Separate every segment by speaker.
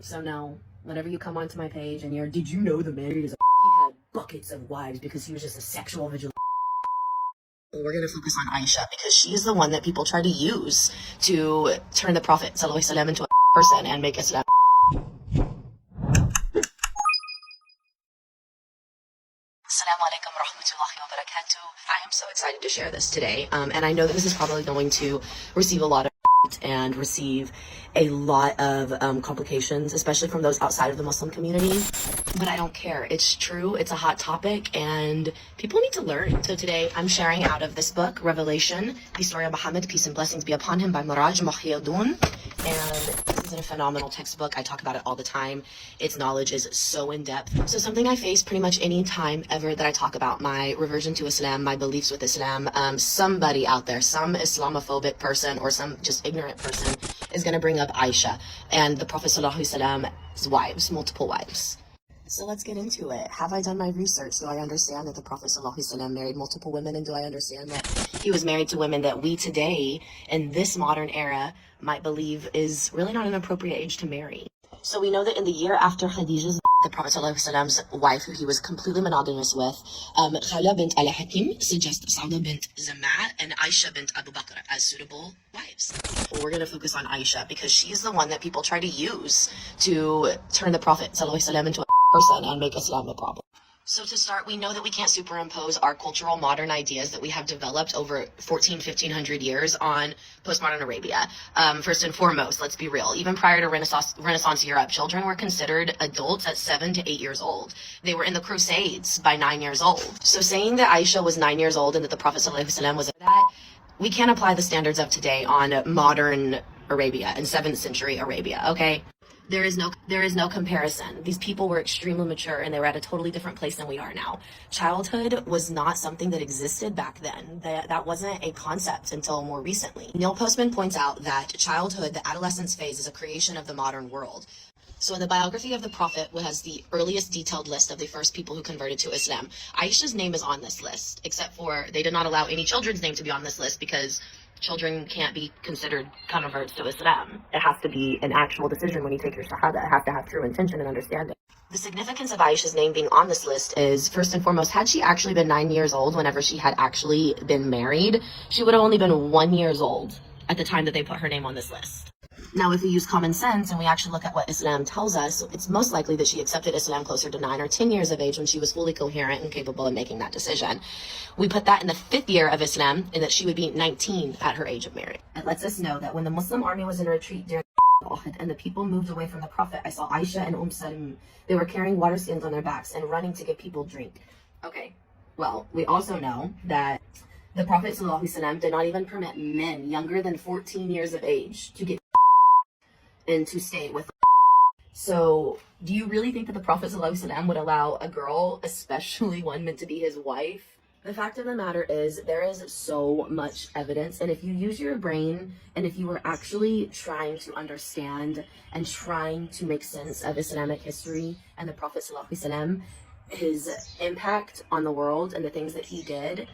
Speaker 1: So now, whenever you come onto my page and you're, did you know the man is he had buckets of wives because he was just a sexual vigilante? We're going to focus on Aisha because she is the one that people try to use to turn the Prophet ﷺ into a person and make Islam. Assalamu alaikum wa rahmatullahi wa barakatuh. I am so excited to share this today. And I know that this is probably going to receive a lot of and receive a lot of complications, especially from those outside of the Muslim community. But I don't care. It's true. It's a hot topic and people need to learn. So today I'm sharing out of this book, Revelation, the story of Muhammad, peace and blessings be upon him, by Muraj Muhyiddin. And this is a phenomenal textbook. I talk about it all the time. Its knowledge is so in-depth. So something I face pretty much any time ever that I talk about my reversion to Islam, my beliefs with Islam, somebody out there, some Islamophobic person or some just ignorant person is going to bring up Aisha and the Prophet ﷺ's wives, multiple wives. So let's get into it. Have I done my research? Do I understand that the Prophet ﷺ married multiple women? And do I understand that he was married to women that we today, in this modern era, might believe is really not an appropriate age to marry? So we know that in the year after Khadija's, the Prophet ﷺ's wife, who he was completely monogamous with, Khawla bint al-Hakim suggests Sauda bint Zama and Aisha bint Abu Bakr as suitable wives. We're going to focus on Aisha because she's the one that people try to use to turn the Prophet ﷺ into a person and make Islam a problem. So to start, we know that we can't superimpose our cultural modern ideas that we have developed over 1500 years on postmodern Arabia. First and foremost, let's be real. Even prior to Renaissance Europe, children were considered adults at 7 to 8 years old. They were in the Crusades by 9 years old. So saying that Aisha was 9 years old and that the Prophet ﷺ was that, we can't apply the standards of today on modern Arabia and 7th century Arabia, okay? There is no comparison. These people were extremely mature and they were at a totally different place than we are now. Childhood was not something that existed back then. That wasn't a concept until more recently. Neil Postman points out that childhood, the adolescence phase, is a creation of the modern world. So in the biography of the Prophet, which has the earliest detailed list of the first people who converted to Islam, Aisha's name is on this list, except for they did not allow any children's name to be on this list because children can't be considered converts to Islam. It has to be an actual decision when you take your shahada. It has to have true intention and understanding. The significance of Aisha's name being on this list is, first and foremost, had she actually been 9 years old whenever she had actually been married, she would have only been 1 year old at the time that they put her name on this list. Now, if we use common sense and we actually look at what Islam tells us, it's most likely that she accepted Islam closer to 9 or 10 years of age when she was fully coherent and capable of making that decision. We put that in the 5th year of Islam and that she would be 19 at her age of marriage. It lets us know that when the Muslim army was in retreat during Uhud and the people moved away from the Prophet, I saw Aisha and Salim. They were carrying water skins on their backs and running to give people drink. Okay, well, we also know that the Prophet ﷺ did not even permit men younger than 14 years of age to get and to stay with. So do you really think that the Prophet ﷺ would allow a girl, especially one meant to be his wife? The fact of the matter is there is so much evidence, and if you use your brain and if you were actually trying to understand and trying to make sense of Islamic history and the Prophet ﷺ, his impact on the world and the things that he did,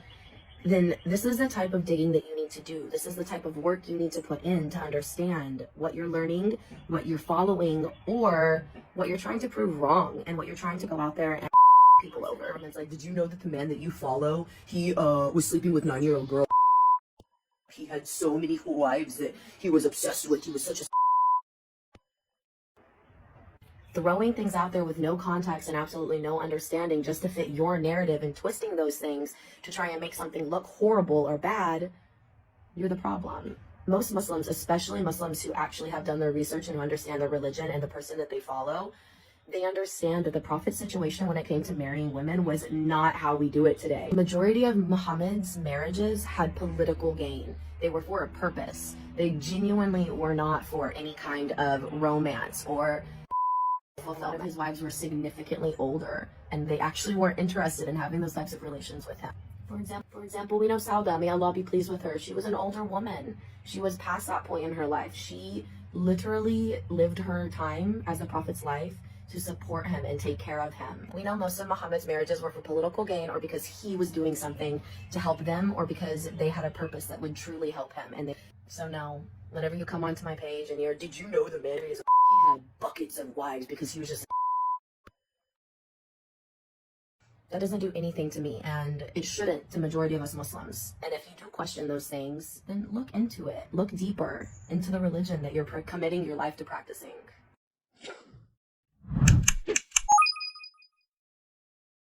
Speaker 1: then this is the type of digging that you need to do. This is the type of work you need to put in to understand what you're learning, what you're following, or what you're trying to prove wrong and what you're trying to go out there and people over. And it's like, did you know that the man that you follow, he was sleeping with 9-year-old girl? He had so many wives that he was obsessed with. He was such a throwing things out there with no context and absolutely no understanding just to fit your narrative and twisting those things to try and make something look horrible or bad, you're the problem. Most Muslims, especially Muslims who actually have done their research and who understand their religion and the person that they follow, they understand that the Prophet's situation when it came to marrying women was not how we do it today. The majority of Muhammad's marriages had political gain. They were for a purpose. They genuinely were not for any kind of romance or a lot of his wives were significantly older and they actually weren't interested in having those types of relations with him. For example, we know Sauda, may Allah be pleased with her. She was an older woman. She was past that point in her life. She literally lived her time as the Prophet's life to support him and take care of him. We know most of Muhammad's marriages were for political gain or because he was doing something to help them or because they had a purpose that would truly help him. So now, whenever you come onto my page and you're, did you know the man is he had buckets of wives because he was just. That doesn't do anything to me, and it shouldn't to majority of us Muslims. And if you do question those things, then look into it. Look deeper into the religion that you're committing your life to practicing.